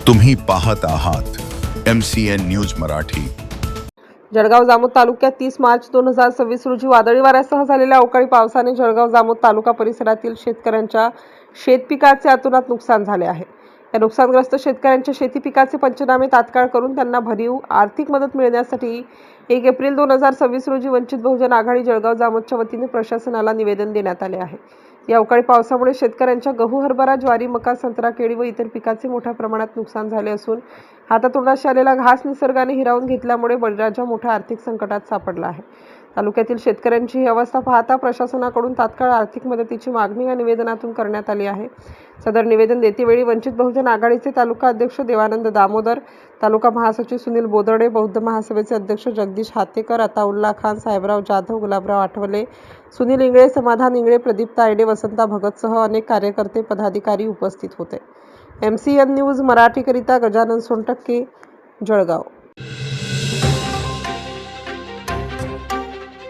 तुम्ही पाहत आहात MCN न्यूज मराठी। जळगाव जामोद तालुक्यात 30 मार्च 2026 रोजी वादळी वाऱ्यासह झालेल्या अवकाळी पावसाने जळगाव जामोद तालुका परिसरातील शेतकऱ्यांच्या शेतपिकाचे अतोनात नुकसान झाले आहे। या नुकसानग्रस्त शेतकऱ्यांच्या शेती पिकाचे पंचनामे तात्काळ करून त्यांना भरीव आर्थिक मदत मिळण्यासाठी 1 एप्रिल 2026 रोजी वंचित बहुजन आघाडी जळगाव जामोदच्या वतीने प्रशासनाला निवेदन देण्यात आले आहे। या अवकाळी पावसामुळे शेतकऱ्यांच्या गहू, हरभरा, ज्वारी, मका, संत्रा, केळी व इतर पिकाचे मोठ्या प्रमाणात नुकसान झाले असून हातातोंडाशी आलेला घास निसर्गाने हिरावून घेतल्यामुळे बळीराजा मोठ्या आर्थिक संकटात सापडला आहे। तालुक्यातील शेतकऱ्यांची ही अवस्था पाहता प्रशासनाकडून तात्काळ आर्थिक मदतीची मागणी या निवेदनातून करण्यात आली आहे। सदर निवेदन देतेवेळी वंचित बहुजन आघाडीचे तालुका अध्यक्ष देवानंद दामोदर, तालुका महासचिव सुनील बोदर्डे, बौद्ध महासभेचे अध्यक्ष जगदीश हातेकर, अताउल्ला खान, साहेबराव जाधव, गुलाबराव आठवले, सुनील इंगळे, समाधान इंगळे, प्रदीप तायडे, वसंता भगतसह अनेक कार्यकर्ते पदाधिकारी उपस्थित होते। MCN न्यूज मराठीकरिता गजानन सोनटक्के, जळगाव।